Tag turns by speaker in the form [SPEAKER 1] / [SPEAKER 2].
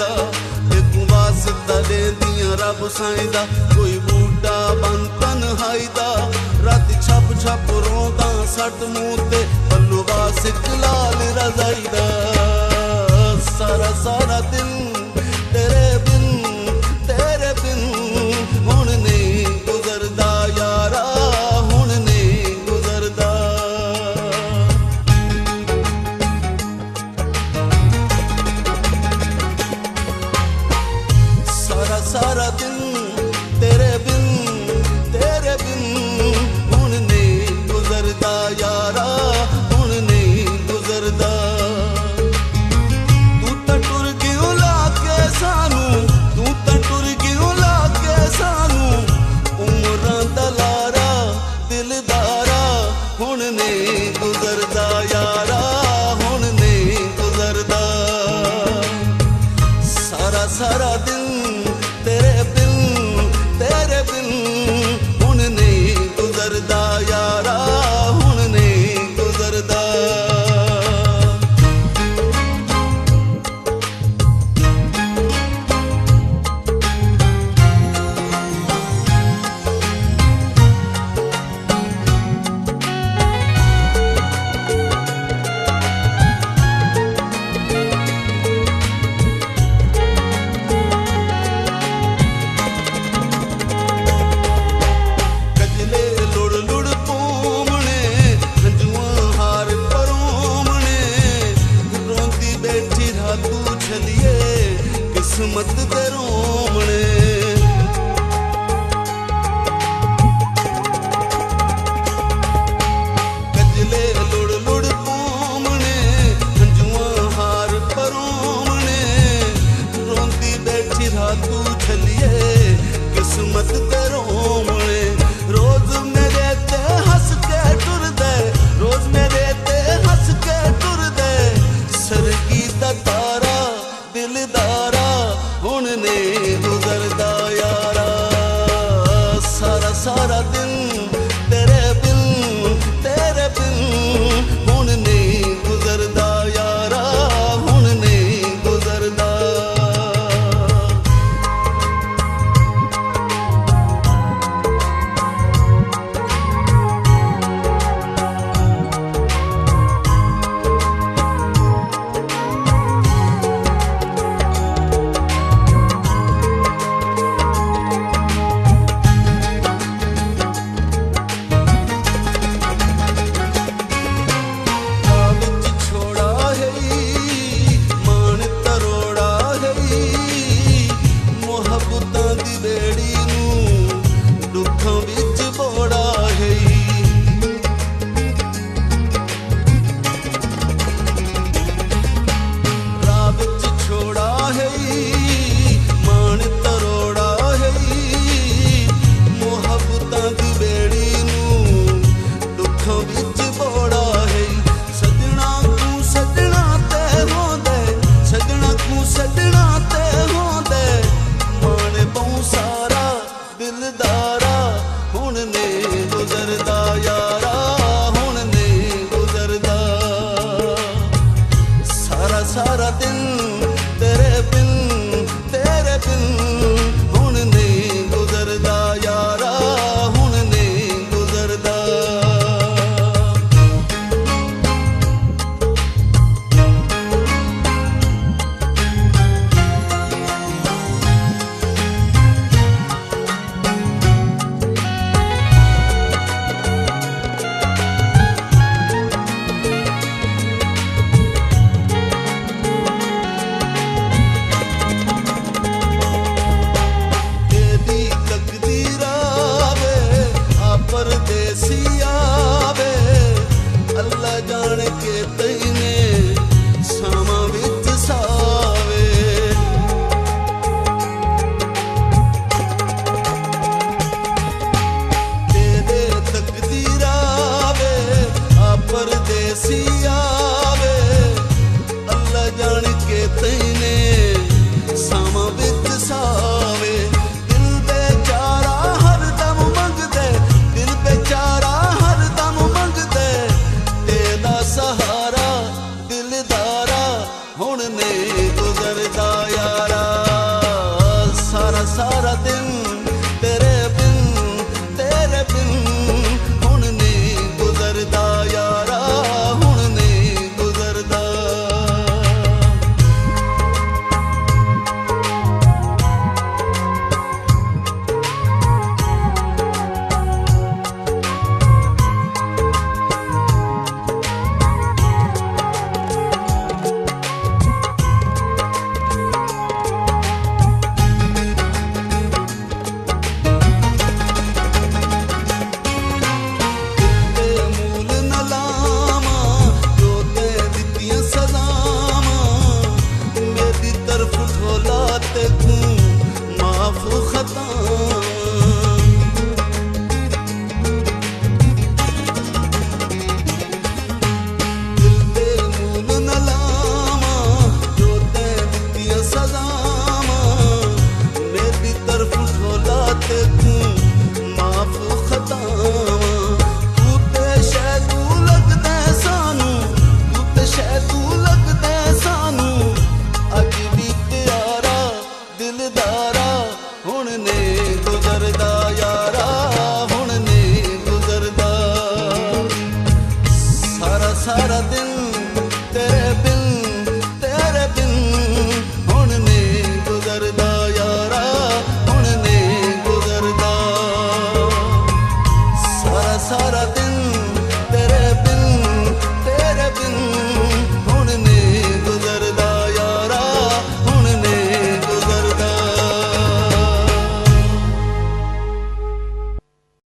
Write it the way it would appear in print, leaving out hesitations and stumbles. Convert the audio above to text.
[SPEAKER 1] दा ते तू वास्ता दे दियां रब साईं दा कोई बूटा बन तन्हाई दा रात छप छप रोंदा सट मूंह ते पल्लू वासिक लाल रजाई दा सारा सारा दिन तेरे बिन हुण नहीं गुजरदा यारा हुण नहीं गुजरदा सारा सारा दिन तेरे बिन हुण नहीं गुजरदा यारा हुण नहीं गुजरदा तू तां टुर गयो लाके सानू तू तां टुर गयो लाके सानू उमरां दा लारा दिलदारा हुण नहीं गुजरदा यारा हुण नहीं गुजरदा सारा सारा दिन तेरे बिन हुण नहीं गुजरदा यारा हुण नहीं गुजरदा किस्मत दे रोमने कजले लुड़ लुड़ पोमने हंजुआ हार परोमने रोंदी बैठी रातू छलिए किस्मत दे रोमने रोज मेरे ते हंस के टुर दे रोज मेरे ते हंस के टुर दे सरगी दा तारा दिलदारा हुण नहीं गुजरदा यारा सारा सारा दिन तेरे बिन हुण नहीं गुजरदा यारा हुण नहीं गुजरदा ਤਾਂ